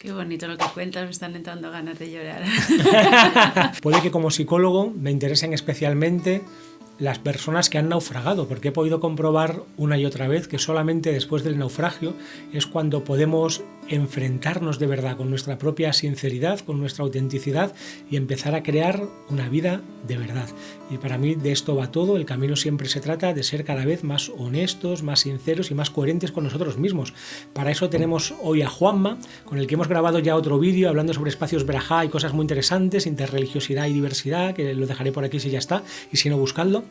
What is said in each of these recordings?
Qué bonito lo que cuentas, me están entrando ganas de llorar. Puede que como psicólogo me interesen especialmente las personas que han naufragado, porque he podido comprobar una y otra vez que solamente después del naufragio es cuando podemos enfrentarnos de verdad con nuestra propia sinceridad, con nuestra autenticidad y empezar a crear una vida de verdad. Y para mí de esto va todo, el camino siempre se trata de ser cada vez más honestos, más sinceros y más coherentes con nosotros mismos. Para eso tenemos hoy a Juanma, con el que hemos grabado ya otro vídeo hablando sobre espacios Berajá y cosas muy interesantes, interreligiosidad y diversidad, que lo dejaré por aquí si ya está, y si no, buscadlo.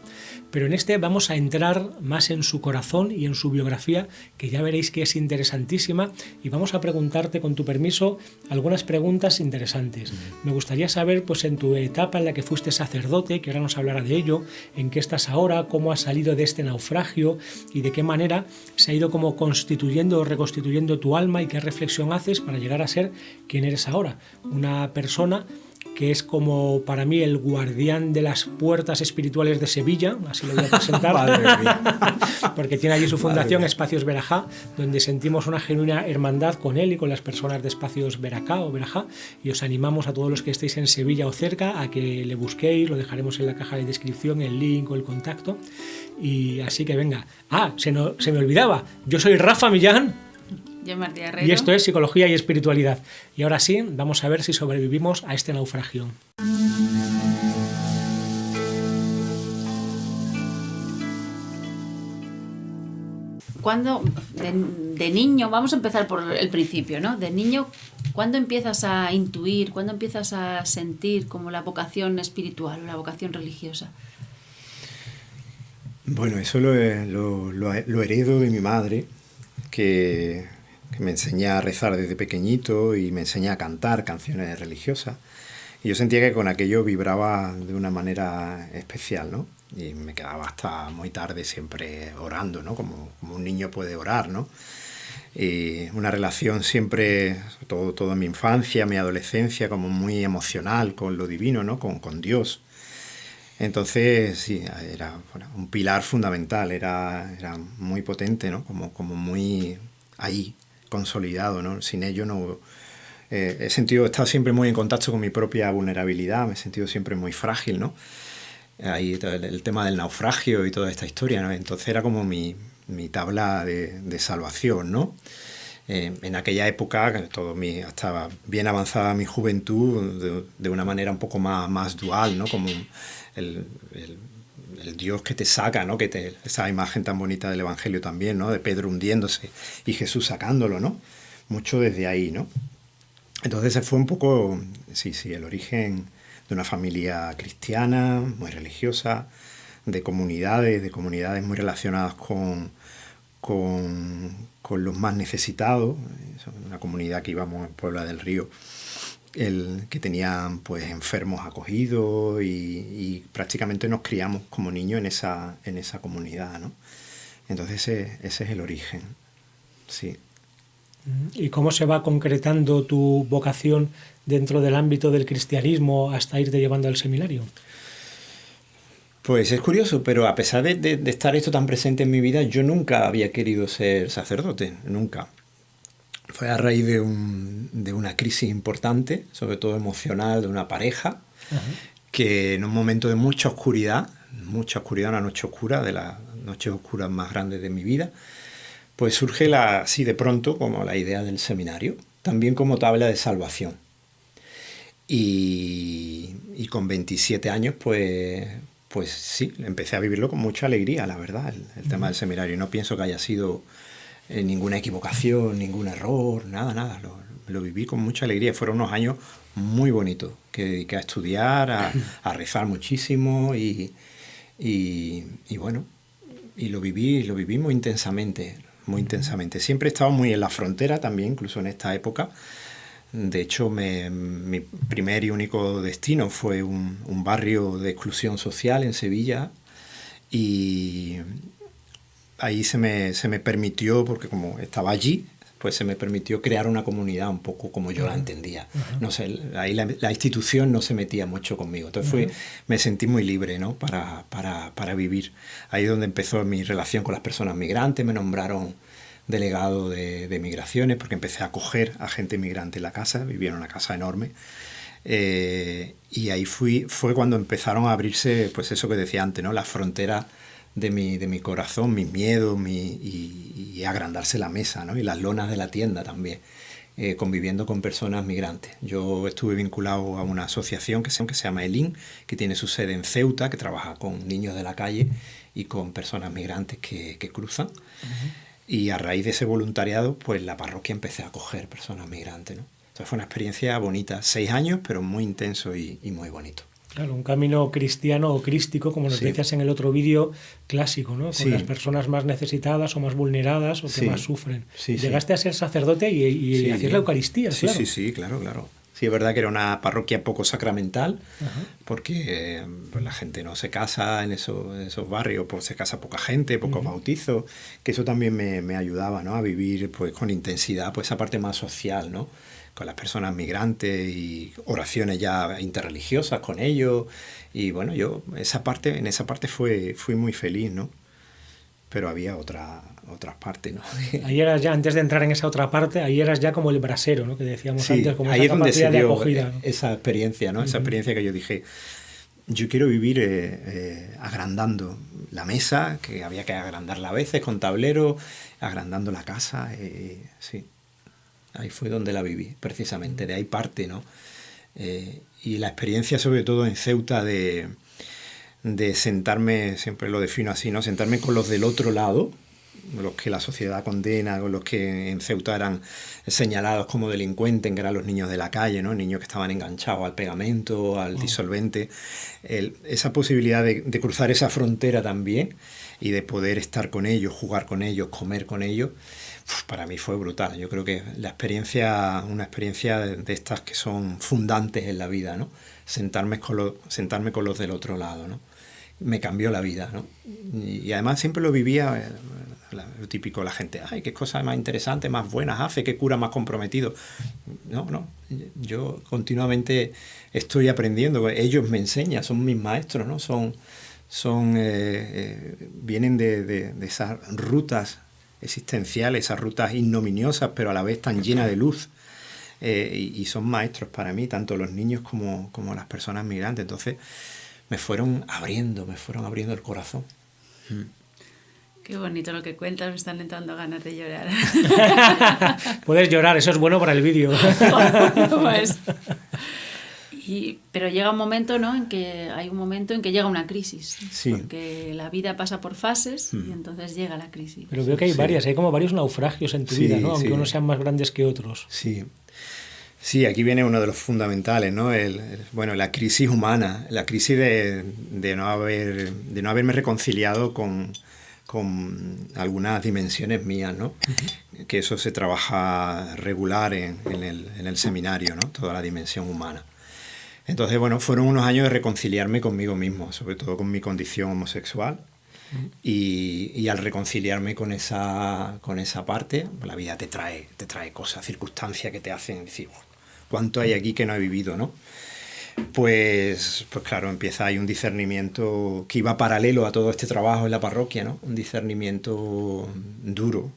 Pero en este vamos a entrar más en su corazón y en su biografía, que ya veréis que es interesantísima, y vamos a preguntarte, con tu permiso, algunas preguntas interesantes. Me gustaría saber, pues en tu etapa en la que fuiste sacerdote, que ahora nos hablará de ello, en qué estás ahora, cómo has salido de este naufragio y de qué manera se ha ido como constituyendo o reconstituyendo tu alma y qué reflexión haces para llegar a ser quien eres ahora. Una persona que es como para mí el guardián de las puertas espirituales de Sevilla, así lo voy a presentar. Madre mía. Porque tiene allí su fundación Espacios Berajá, donde sentimos una genuina hermandad con él y con las personas de Espacios Berajá o Berajá, y os animamos a todos los que estéis en Sevilla o cerca a que le busquéis, lo dejaremos en la caja de descripción, el link o el contacto, y así que venga. Se me olvidaba, yo soy Rafa Millán, Yo, Martí Herrero. y esto es Psicología y Espiritualidad. Y ahora sí, vamos a ver si sobrevivimos a este naufragio. ¿Cuándo, de niño, vamos a empezar por el principio, ¿no? De niño, ¿cuándo empiezas a intuir, cuándo empiezas a sentir como la vocación espiritual o la vocación religiosa? Bueno, eso lo heredo de mi madre, que me enseñó a rezar desde pequeñito y me enseñó a cantar canciones religiosas. Y yo sentía que con aquello vibraba de una manera especial, ¿no? Y me quedaba hasta muy tarde siempre orando, ¿no? Como un niño puede orar, ¿no? Y una relación siempre, toda mi infancia, mi adolescencia, como muy emocional con lo divino, ¿no? Con Dios. Entonces, sí, era un pilar fundamental, era muy potente, ¿no? Como muy ahí, consolidado, ¿no? Sin ello no... he estado siempre muy en contacto con mi propia vulnerabilidad, me he sentido siempre muy frágil, ¿no? Ahí el tema del naufragio y toda esta historia, ¿no? Entonces era como mi tabla de salvación, ¿no? En aquella época, estaba bien avanzada mi juventud de una manera un poco más dual, ¿no? Como el Dios que te saca, ¿no? Esa imagen tan bonita del Evangelio también, ¿no? De Pedro hundiéndose y Jesús sacándolo, ¿no? Mucho desde ahí, ¿no? Entonces ese fue un poco, sí, el origen de una familia cristiana, muy religiosa, de comunidades muy relacionadas con los más necesitados. Una comunidad que íbamos en Puebla del Río, que tenían pues enfermos acogidos y prácticamente nos criamos como niños en esa comunidad, ¿no? Entonces ese es el origen, sí. ¿Y cómo se va concretando tu vocación dentro del ámbito del cristianismo hasta irte llevando al seminario? Pues es curioso, pero a pesar de estar esto tan presente en mi vida, yo nunca había querido ser sacerdote, nunca. Fue a raíz de una crisis importante, sobre todo emocional, de una pareja, que en un momento de mucha oscuridad, una noche oscura, de las noches oscuras más grandes de mi vida, pues surge así de pronto como la idea del seminario, también como tabla de salvación. Y con 27 años, pues sí, empecé a vivirlo con mucha alegría, la verdad, el tema del seminario. No pienso que haya sido ninguna equivocación, ningún error, nada. Lo viví con mucha alegría. Fueron unos años muy bonitos que dediqué a estudiar, a rezar muchísimo y bueno, y lo viví muy intensamente. Siempre he estado muy en la frontera también, incluso en esta época. De hecho, mi primer y único destino fue un barrio de exclusión social en Sevilla, y ahí se me permitió, porque como estaba allí, pues se me permitió crear una comunidad un poco como yo la entendía. No sé, ahí la institución no se metía mucho conmigo. Entonces me sentí muy libre, ¿no? para vivir. Ahí es donde empezó mi relación con las personas migrantes, me nombraron delegado de migraciones, porque empecé a acoger a gente migrante en la casa, vivía en una casa enorme. Y ahí fue cuando empezaron a abrirse, pues eso que decía antes, ¿no? Las fronteras de mi corazón, mis miedos, y agrandarse la mesa, ¿no? Y las lonas de la tienda también, conviviendo con personas migrantes. Yo estuve vinculado a una asociación que se llama ELIN, que tiene su sede en Ceuta, que trabaja con niños de la calle y con personas migrantes que cruzan. Uh-huh. Y a raíz de ese voluntariado, pues la parroquia empecé a acoger personas migrantes, ¿no? Entonces fue una experiencia bonita, 6 años, pero muy intenso y muy bonito. Claro, un camino cristiano o crístico, como nos decías en el otro vídeo, clásico, ¿no? Con las personas más necesitadas o más vulneradas o que más sufren. Llegaste a ser sacerdote y hacías la Eucaristía, claro. Sí, claro. Sí, es verdad que era una parroquia poco sacramental, porque pues la gente no se casa en esos barrios, pues se casa poca gente, pocos bautizos, que eso también me ayudaba, ¿no? A vivir pues con intensidad pues esa parte más social, ¿no? Con las personas migrantes y oraciones ya interreligiosas con ellos. Y bueno, yo en esa parte fui muy feliz, ¿no? Pero había otras partes, ¿no? Ahí eras ya, antes de entrar en esa otra parte, ahí eras ya como el brasero, ¿no? Que decíamos antes, como ahí esa es donde se dio acogida, ¿no? Esa experiencia, ¿no? Esa experiencia que yo dije, yo quiero vivir agrandando la mesa, que había que agrandarla a veces con tablero, agrandando la casa, sí. Ahí fue donde la viví, precisamente, de ahí parte, ¿no? Y la experiencia, sobre todo en Ceuta, de sentarme, siempre lo defino así, ¿no? Sentarme con los del otro lado, los que la sociedad condena, con los que en Ceuta eran señalados como delincuentes, que eran los niños de la calle, ¿no? Niños que estaban enganchados al pegamento, al disolvente. Esa posibilidad de cruzar esa frontera también y de poder estar con ellos, jugar con ellos, comer con ellos, para mí fue brutal. Yo creo que una experiencia de estas que son fundantes en la vida, ¿no? Sentarme con los del otro lado, ¿no? Me cambió la vida, ¿no? Y además siempre lo vivía, lo típico, la gente, ay, qué cosas más interesantes, más buenas hace, qué cura más comprometido. No, yo continuamente estoy aprendiendo, ellos me enseñan, son mis maestros, ¿no? Vienen de esas rutas existenciales, esas rutas ignominiosas, pero a la vez tan llenas de luz. Y son maestros para mí, tanto los niños como las personas migrantes. Entonces me fueron abriendo el corazón. Qué bonito lo que cuentas, me están entrando ganas de llorar. Puedes llorar, eso es bueno para el vídeo. Pues, pero llega un momento, ¿no? Hay un momento en que llega una crisis. Sí. Porque la vida pasa por fases y entonces llega la crisis. Pero veo que hay como varios naufragios en tu vida, ¿no? Aunque unos sean más grandes que otros. Sí, aquí viene uno de los fundamentales, ¿no? La crisis humana, la crisis de no haberme reconciliado con algunas dimensiones mías, ¿no? Uh-huh. Que eso se trabaja regular en el seminario, ¿no? Toda la dimensión humana. Entonces, bueno, fueron unos años de reconciliarme conmigo mismo, sobre todo con mi condición homosexual. Uh-huh. Y al reconciliarme con esa parte, la vida te trae cosas, circunstancias que te hacen decir, ¿cuánto hay aquí que no he vivido, no? Pues claro, empieza ahí un discernimiento que iba paralelo a todo este trabajo en la parroquia, ¿no? Un discernimiento duro,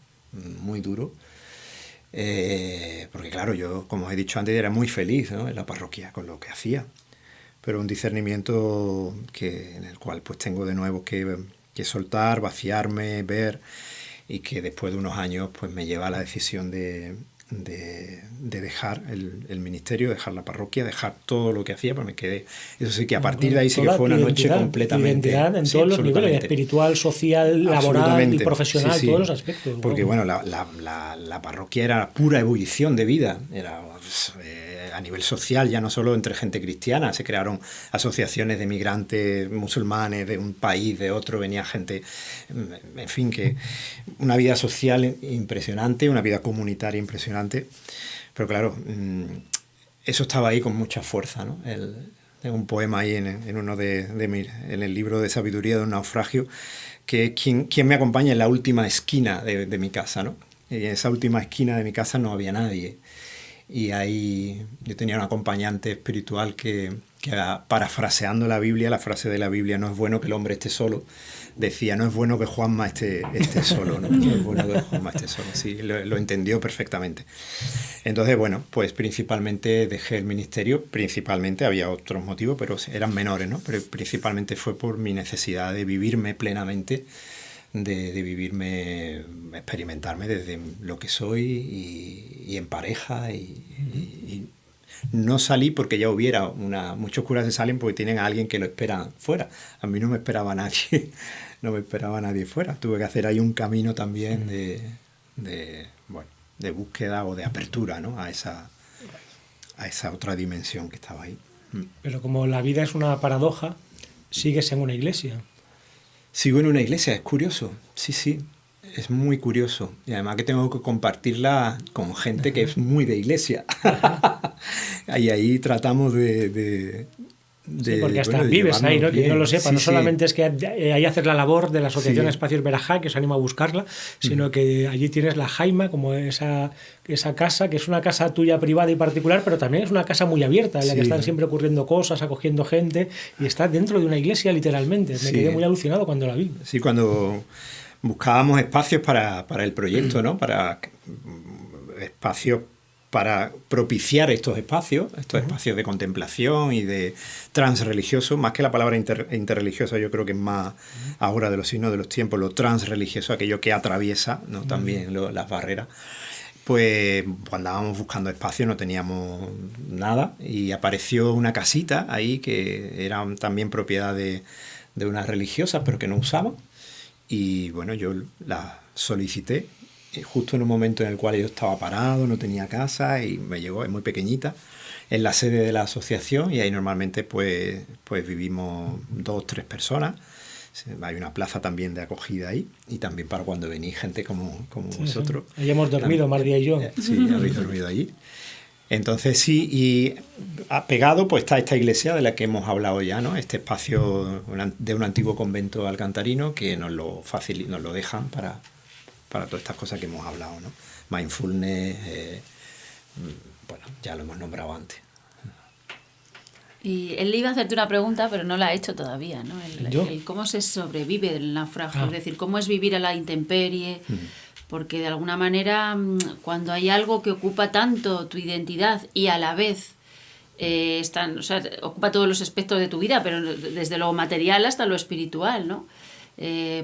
muy duro. Porque claro, yo, como os he dicho antes, era muy feliz, ¿no? En la parroquia con lo que hacía. Pero un discernimiento en el cual pues tengo de nuevo que soltar, vaciarme, ver, y que después de unos años pues me lleva a la decisión de dejar el ministerio, dejar la parroquia, dejar todo lo que hacía, pues me quedé. Eso sí que a partir de ahí sí que fue una noche completamente. Identidad en todos los niveles, espiritual, social, laboral y profesional, todos los aspectos. Porque bueno, la parroquia era pura ebullición de vida, era a nivel social, ya no solo entre gente cristiana, se crearon asociaciones de migrantes musulmanes de un país, de otro, venía gente, en fin, que una vida social impresionante, una vida comunitaria impresionante, pero claro, eso estaba ahí con mucha fuerza, ¿no? Tengo un poema ahí en el libro de sabiduría de un naufragio, que es quien me acompaña en la última esquina de mi casa, ¿no? Y en esa última esquina de mi casa no había nadie. Y ahí yo tenía un acompañante espiritual que parafraseando la Biblia, la frase de la Biblia, no es bueno que el hombre esté solo, decía, no es bueno que Juanma esté solo, ¿no? No es bueno que Juanma esté solo, sí, lo entendió perfectamente. Entonces, bueno, pues principalmente dejé el ministerio, principalmente, había otros motivos, pero eran menores, ¿no? Pero principalmente fue por mi necesidad de vivirme plenamente, de vivirme, experimentarme desde lo que soy y en pareja y no salí porque ya hubiera muchos curas se salen porque tienen a alguien que lo espera fuera. A mí no me esperaba nadie, no me esperaba nadie fuera. Tuve que hacer ahí un camino también de búsqueda o de apertura, ¿no? a esa otra dimensión que estaba ahí. Pero como la vida es una paradoja, sigues en una iglesia. Sigo en una iglesia, es curioso, sí, es muy curioso. Y además que tengo que compartirla con gente que es muy de iglesia. Y ahí tratamos sí, porque hasta vives ahí, ¿no? Bien. Que no lo sepa, sí, no solamente es que ahí haces la labor de la Asociación Espacios Verajá, que os animo a buscarla, sino que allí tienes la Jaima, como esa casa, que es una casa tuya privada y particular, pero también es una casa muy abierta, en la que están siempre ocurriendo cosas, acogiendo gente, y está dentro de una iglesia literalmente. Me quedé muy alucinado cuando la vi. Sí, cuando buscábamos espacios para el proyecto, ¿no? Para espacios para propiciar estos espacios de contemplación y de transreligioso, más que la palabra interreligiosa, yo creo que es más ahora de los signos de los tiempos, lo transreligioso, aquello que atraviesa, ¿no? También las barreras. Pues andábamos buscando espacio, no teníamos nada y apareció una casita ahí que era también propiedad de unas religiosas, pero que no usaban. Y bueno, yo la solicité justo en un momento en el cual yo estaba parado, no tenía casa y me llegó, es muy pequeñita, en la sede de la asociación y ahí normalmente pues vivimos 2 o 3 personas. Hay una plaza también de acogida ahí y también para cuando venís gente como vosotros. Ahí hemos dormido, Mardia y yo. Sí, habéis dormido allí. Entonces sí, y pegado pues está esta iglesia de la que hemos hablado ya, ¿no? Este espacio de un antiguo convento alcantarino que nos lo dejan para todas estas cosas que hemos hablado, ¿no? Mindfulness, bueno, ya lo hemos nombrado antes. Y él iba a hacerte una pregunta, pero no la ha hecho todavía, ¿no? El cómo se sobrevive del naufragio, es decir, cómo es vivir a la intemperie, porque de alguna manera cuando hay algo que ocupa tanto tu identidad y a la vez ocupa todos los aspectos de tu vida, pero desde lo material hasta lo espiritual, ¿no?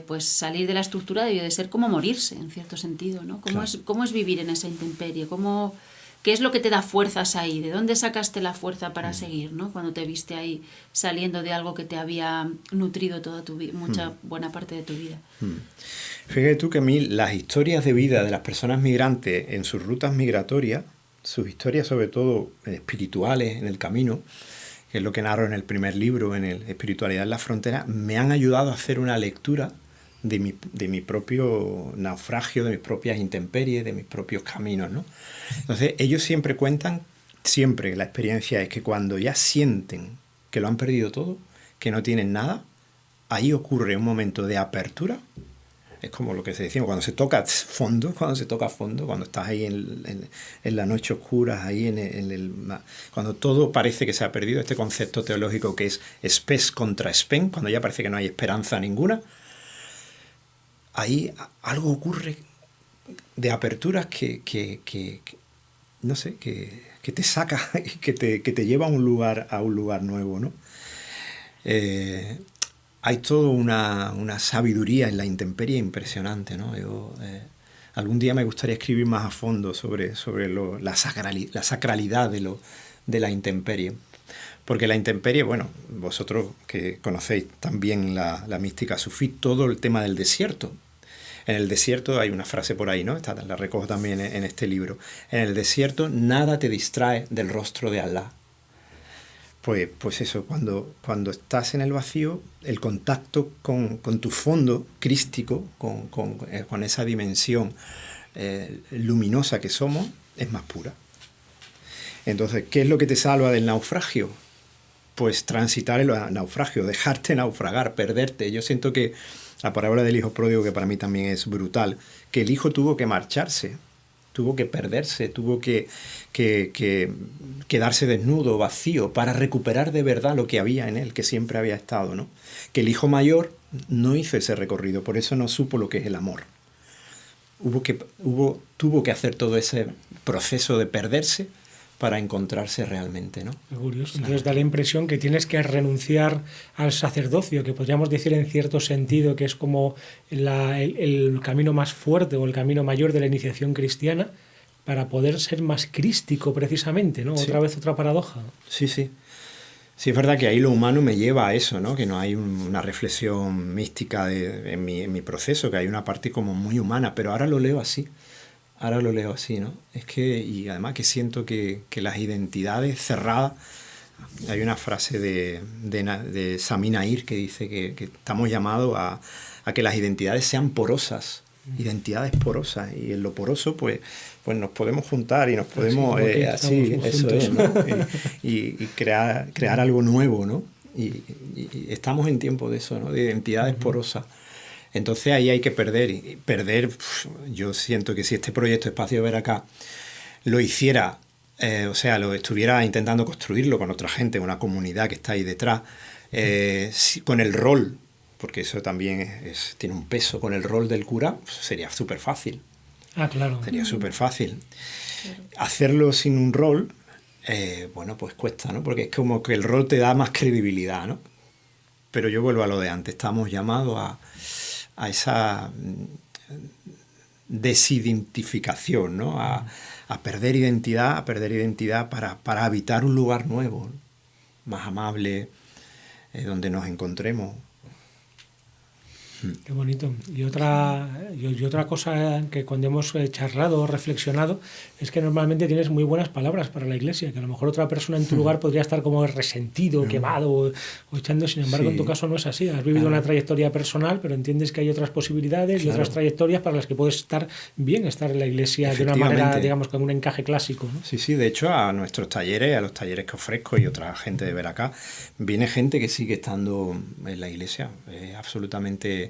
Pues salir de la estructura debe de ser como morirse, en cierto sentido, ¿no? ¿Cómo es vivir en esa intemperie? ¿Qué es lo que te da fuerzas ahí? ¿De dónde sacaste la fuerza para seguir, ¿no? Cuando te viste ahí saliendo de algo que te había nutrido toda tu vida, buena parte de tu vida. Fíjate tú que a mí las historias de vida de las personas migrantes en sus rutas migratorias, sus historias sobre todo espirituales en el camino, que es lo que narro en el primer libro, en el Espiritualidad en la Frontera, me han ayudado a hacer una lectura de mi propio naufragio, de mis propias intemperies, de mis propios caminos, ¿no? Entonces, ellos siempre cuentan, siempre la experiencia es que cuando ya sienten que lo han perdido todo, que no tienen nada, ahí ocurre un momento de apertura. Es como lo que se decía, cuando se toca fondo, cuando estás ahí en la noche oscura, ahí cuando todo parece que se ha perdido, este concepto teológico que es spes contra spen, cuando ya parece que no hay esperanza ninguna, ahí algo ocurre de aperturas que no sé, que te saca, que te lleva a un lugar nuevo, ¿no? Hay toda una sabiduría en la intemperie impresionante, ¿no? Algún día me gustaría escribir más a fondo sobre la sacralidad de la intemperie. Porque la intemperie, bueno, vosotros que conocéis también la mística sufí, todo el tema del desierto. En el desierto hay una frase por ahí, ¿no? La recojo también en este libro. En el desierto nada te distrae del rostro de Alá. Pues eso, cuando estás en el vacío, el contacto con tu fondo crístico, con esa dimensión luminosa que somos, es más pura. Entonces, ¿qué es lo que te salva del naufragio? Pues transitar el naufragio, dejarte naufragar, perderte. Yo siento que la parábola del hijo pródigo, que para mí también es brutal, que el hijo tuvo que marcharse, tuvo que perderse, tuvo que quedarse desnudo, vacío, para recuperar de verdad lo que había en él, que siempre había estado, ¿no? Que el hijo mayor no hizo ese recorrido, por eso no supo lo que es el amor. Tuvo que hacer todo ese proceso de perderse para encontrarse realmente, ¿no? Qué curioso. Entonces da la impresión que tienes que renunciar al sacerdocio, que podríamos decir en cierto sentido que es como el camino más fuerte o el camino mayor de la iniciación cristiana, para poder ser más crístico precisamente, ¿no? Sí. Otra vez otra paradoja. Sí, sí. Sí, es verdad que ahí lo humano me lleva a eso, ¿no? Que no hay una reflexión mística en mi proceso, que hay una parte como muy humana, pero ahora lo leo así. Ahora lo leo así, ¿no? Es que, y además que siento que las identidades cerradas, hay una frase de Sami Nair que dice que estamos llamados a que las identidades sean porosas, identidades porosas, y en lo poroso pues nos podemos juntar y nos podemos, así, eso es, ¿no? y crear algo nuevo, ¿no? Y estamos en tiempo de eso, ¿no? De identidades porosas. Entonces ahí hay que perder, yo siento que si este proyecto Espacio Ver Acá lo hiciera, lo estuviera intentando construirlo con otra gente, una comunidad que está ahí detrás, con el rol, porque eso también tiene un peso, con el rol del cura, pues sería súper fácil. Ah, claro. Sería súper fácil. Claro. Hacerlo sin un rol, pues cuesta, ¿no? Porque es como que el rol te da más credibilidad, ¿no? Pero yo vuelvo a lo de antes, estamos llamados a esa desidentificación, ¿no? A perder identidad, para habitar un lugar nuevo, ¿no? Más amable, donde nos encontremos. Qué bonito. Y otra cosa que cuando hemos charlado o reflexionado es que normalmente tienes muy buenas palabras para la Iglesia, que a lo mejor otra persona en tu lugar podría estar como resentido, quemado o echando, sin embargo sí. En tu caso no es así. Has vivido una trayectoria personal, pero entiendes que hay otras posibilidades y otras trayectorias para las que puedes estar en la Iglesia de una manera, digamos, con un encaje clásico, ¿no? Sí, de hecho a nuestros talleres, a los talleres que ofrezco y otra gente de Ver Acá, viene gente que sigue estando en la Iglesia, absolutamente.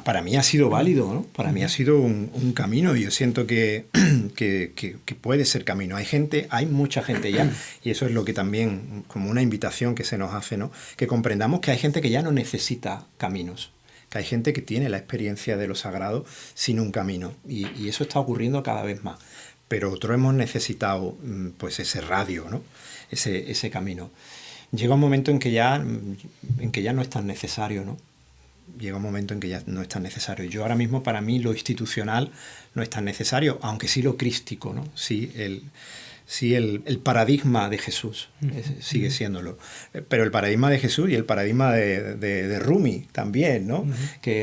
Para mí ha sido válido, ¿no? Para mí ha sido un camino, y yo siento que puede ser camino. Hay mucha gente ya, y eso es lo que también, como una invitación que se nos hace, ¿no? Que comprendamos que hay gente que ya no necesita caminos, que hay gente que tiene la experiencia de lo sagrado sin un camino, y eso está ocurriendo cada vez más. Pero otros hemos necesitado pues ese radio, ¿no? Ese camino. Llega un momento en que ya no es tan necesario, ¿no? Llega un momento en que ya no es tan necesario. Yo ahora mismo, para mí, lo institucional no es tan necesario, aunque sí lo crístico, ¿no? Sí, el paradigma de Jesús sigue siéndolo. Pero el paradigma de Jesús y el paradigma de Rumi también, ¿no?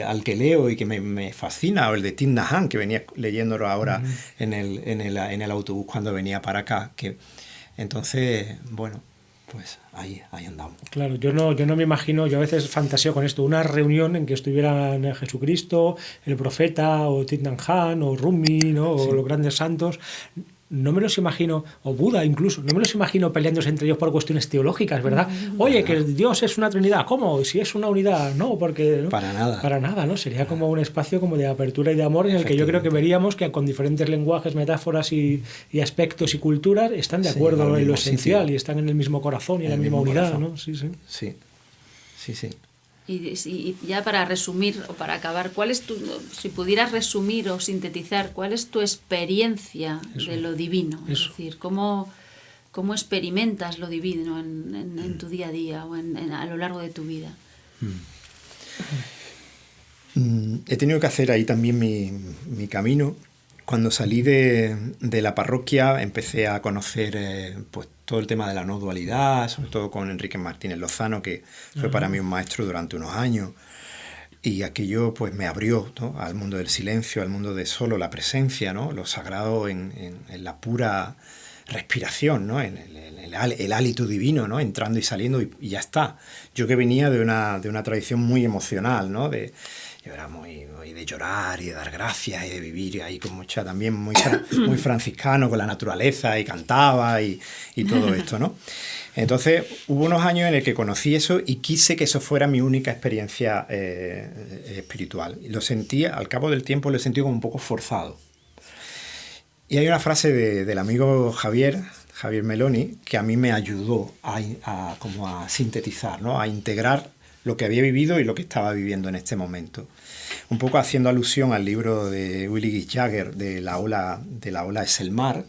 Al que leo y que me fascina, o el de Thich Nhat Hanh, que venía leyéndolo ahora en el autobús cuando venía para acá. Entonces, bueno, pues ahí andamos. Claro, yo no me imagino, yo a veces fantaseo con esto, una reunión en que estuvieran Jesucristo, el profeta, o Thich Nhat Hanh, o Rumi, ¿no? O los grandes santos. No me los imagino, o Buda incluso, no me los imagino peleándose entre ellos por cuestiones teológicas, ¿verdad? Oye, que Dios es una trinidad, ¿cómo? Si es una unidad, no, porque... ¿no? Para nada, ¿no? Sería como un espacio como de apertura y de amor, en el que yo creo que veríamos que con diferentes lenguajes, metáforas y aspectos y culturas están de acuerdo en lo esencial y están en el mismo corazón y en la misma unidad, corazón. ¿No? Sí. Y ya para resumir o para acabar, si pudieras resumir o sintetizar, ¿cuál es tu experiencia de lo divino? Es decir, ¿cómo experimentas lo divino en tu día a día o a lo largo de tu vida? He tenido que hacer ahí también mi camino. Cuando salí de la parroquia empecé a conocer pues todo el tema de la no dualidad, sobre todo con Enrique Martínez Lozano, que fue para mí un maestro durante unos años, y aquello pues me abrió, ¿no? Al mundo del silencio, al mundo de solo la presencia, ¿no? Lo sagrado en la respiración, ¿no? En el hálito divino, ¿no? Entrando y saliendo y ya está. Yo que venía de una tradición muy emocional, ¿no? Yo era muy de llorar y de dar gracias y de vivir ahí con mucha, también muy franciscano con la naturaleza, y cantaba y todo esto, ¿no? Entonces hubo unos años en el que conocí eso y quise que eso fuera mi única experiencia espiritual. Y lo sentí, al cabo del tiempo lo he sentido como un poco forzado. Y hay una frase del amigo Javier Javier Meloni, que a mí me ayudó como a sintetizar, ¿no? A integrar lo que había vivido y lo que estaba viviendo en este momento. Un poco haciendo alusión al libro de Willy Jagger de la ola es el mar.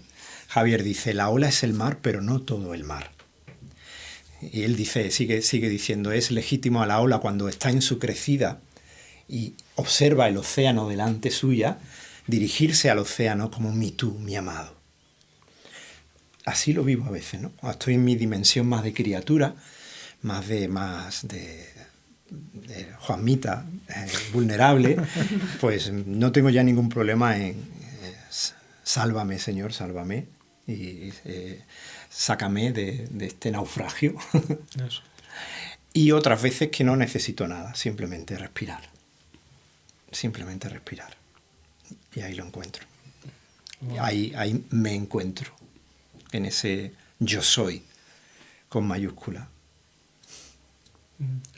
Javier dice, la ola es el mar, pero no todo el mar. Y él dice, sigue diciendo, es legítimo a la ola cuando está en su crecida y observa el océano delante suya, dirigirse al océano como mi tú, mi amado. Así lo vivo a veces, ¿no? Cuando estoy en mi dimensión más de criatura, más de Juanmita, vulnerable, pues no tengo ya ningún problema en sálvame, Señor, sálvame, y sácame de este naufragio. Eso. Y otras veces que no necesito nada, simplemente respirar. Simplemente respirar. Y ahí lo encuentro. Wow. Ahí me encuentro, en ese yo soy, con mayúscula.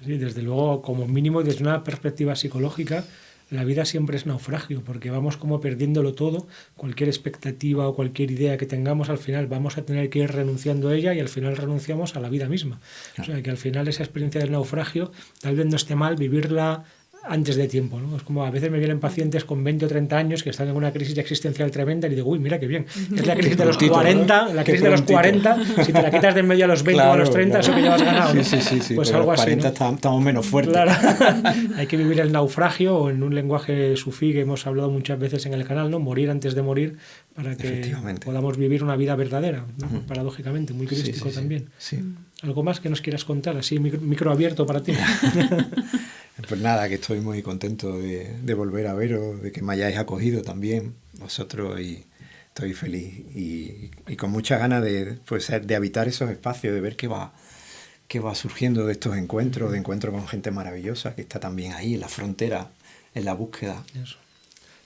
Sí, desde luego, como mínimo, desde una perspectiva psicológica, la vida siempre es naufragio, porque vamos como perdiéndolo todo, cualquier expectativa o cualquier idea que tengamos, al final vamos a tener que ir renunciando a ella y al final renunciamos a la vida misma. O sea, que al final esa experiencia del naufragio, tal vez no esté mal vivirla antes de tiempo, ¿no? Es como a veces me vienen pacientes con 20 o 30 años que están en una crisis existencial tremenda y digo, uy, mira qué bien, es la crisis de los 40, ¿no? La crisis de los 40, si te la quitas de en medio a los 20 o a los 30, eso que ya has ganado, ¿no? Sí, pues algo así, 40 ¿no? Estamos menos fuertes. Claro. Hay que vivir el naufragio, o en un lenguaje sufí que hemos hablado muchas veces en el canal, ¿no? Morir antes de morir para que podamos vivir una vida verdadera, ¿no? Paradójicamente, muy crístico también. Sí. ¿Algo más que nos quieras contar? Así, micro abierto para ti. Pues nada, que estoy muy contento de volver a veros, de que me hayáis acogido también vosotros, y estoy feliz y con muchas ganas de habitar esos espacios, de ver qué va surgiendo de estos encuentros, de encuentros con gente maravillosa que está también ahí en la frontera, en la búsqueda. Eso.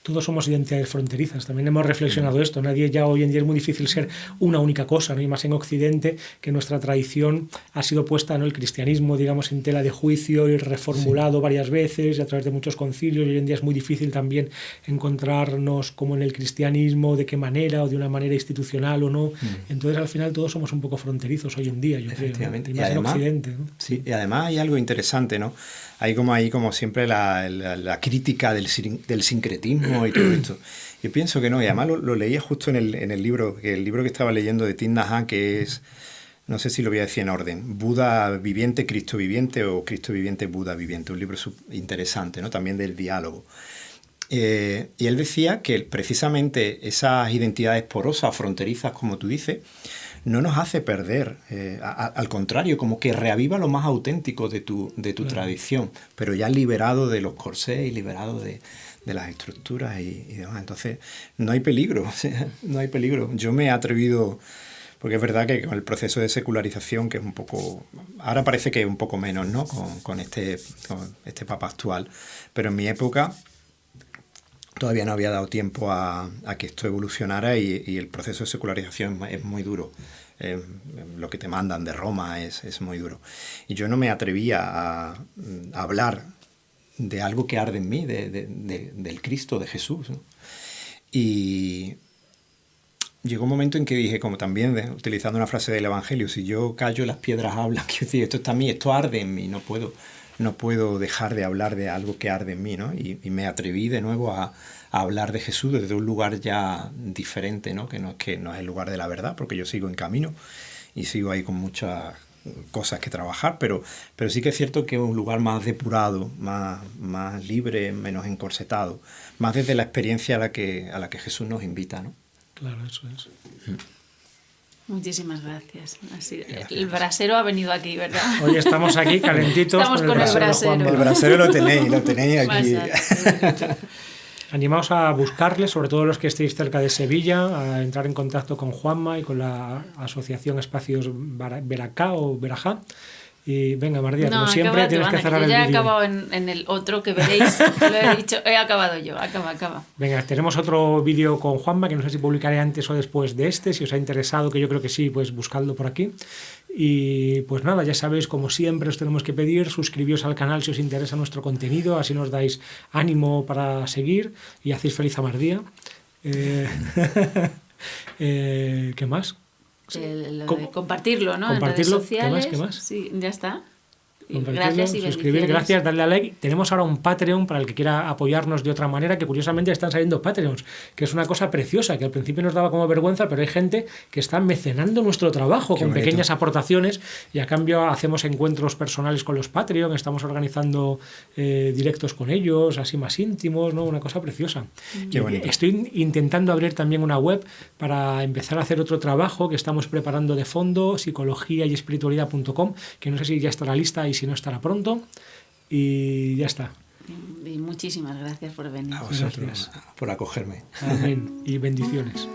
Todos somos identidades fronterizas, también hemos reflexionado esto, nadie ya hoy en día es muy difícil ser una única cosa, ¿no? Y más en Occidente, que nuestra tradición ha sido puesta, ¿no? El cristianismo, digamos, en tela de juicio y reformulado varias veces y a través de muchos concilios, y hoy en día es muy difícil también encontrarnos como en el cristianismo, de qué manera, o de una manera institucional o no. Entonces al final todos somos un poco fronterizos hoy en día, yo creo, ¿no? Y más además, en Occidente, ¿no? Sí, y además hay algo interesante, ¿no? Hay como siempre la crítica del sincretismo y todo esto. Yo pienso que no, y además lo leía justo en el libro que estaba leyendo de Thich Nhat Hanh, que es, no sé si lo voy a decir en orden, Buda viviente, Cristo viviente, o Cristo viviente, Buda viviente, un libro interesante, ¿no? También del diálogo. Y él decía que precisamente esas identidades porosas, fronterizas, como tú dices, no nos hace perder, al contrario, como que reaviva lo más auténtico de tu tradición, pero ya liberado de los corsés y liberado de las estructuras y demás. Entonces, no hay peligro, no hay peligro. Yo me he atrevido, porque es verdad que con el proceso de secularización, que es un poco, ahora parece que es un poco menos, ¿no? Con este papa actual, pero en mi época todavía no había dado tiempo a que esto evolucionara, y el proceso de secularización es muy duro. Lo que te mandan de Roma es muy duro. Y yo no me atrevía a hablar de algo que arde en mí, del Cristo, de Jesús, ¿no? Y llegó un momento en que dije, como también utilizando una frase del Evangelio, si yo callo, las piedras hablan. Quiero decir, esto está en mí, esto arde en mí, no puedo dejar de hablar de algo que arde en mí, ¿no? Y me atreví de nuevo a hablar de Jesús desde un lugar ya diferente, ¿no? Que no es el lugar de la verdad, porque yo sigo en camino y sigo ahí con muchas cosas que trabajar, pero sí que es cierto que es un lugar más depurado, más libre, menos encorsetado, más desde la experiencia a la que Jesús nos invita, ¿no? Claro, eso es. Muchísimas gracias. El brasero ha venido aquí, ¿verdad? Hoy estamos aquí calentitos. Estamos con el brasero. El brasero lo tenéis aquí. Animaos a buscarle, sobre todo los que estéis cerca de Sevilla, a entrar en contacto con Juanma y con la Asociación Espacios Veracá o Verajá. Y venga, Mardía, como siempre, tienes que cerrar el vídeo. Ya he acabado en el otro que veréis, lo he dicho, he acabado yo, acaba. Venga, tenemos otro vídeo con Juanma, que no sé si publicaré antes o después de este, si os ha interesado, que yo creo que sí, pues buscadlo por aquí. Y pues nada, ya sabéis, como siempre os tenemos que pedir, suscribíos al canal si os interesa nuestro contenido, así nos dais ánimo para seguir y hacéis feliz a Mardía. ¿Qué más? de compartirlo, ¿no? Compartirlo. En redes sociales. ¿Qué más? Sí, ya está. Gracias y suscribir, gracias, darle a like. Tenemos ahora un Patreon para el que quiera apoyarnos de otra manera, que curiosamente están saliendo Patreons, que es una cosa preciosa, que al principio nos daba como vergüenza, pero hay gente que está mecenando nuestro trabajo con pequeñas aportaciones, y a cambio hacemos encuentros personales con los Patreon, estamos organizando directos con ellos, así más íntimos, ¿no? Una cosa preciosa. Qué bonito. Estoy intentando abrir también una web para empezar a hacer otro trabajo que estamos preparando de fondo, psicologiayespiritualidad.com, que no sé si ya estará lista y si no estará pronto, y ya está. Y muchísimas gracias por venir. A vosotros, por acogerme. Amén. Y bendiciones.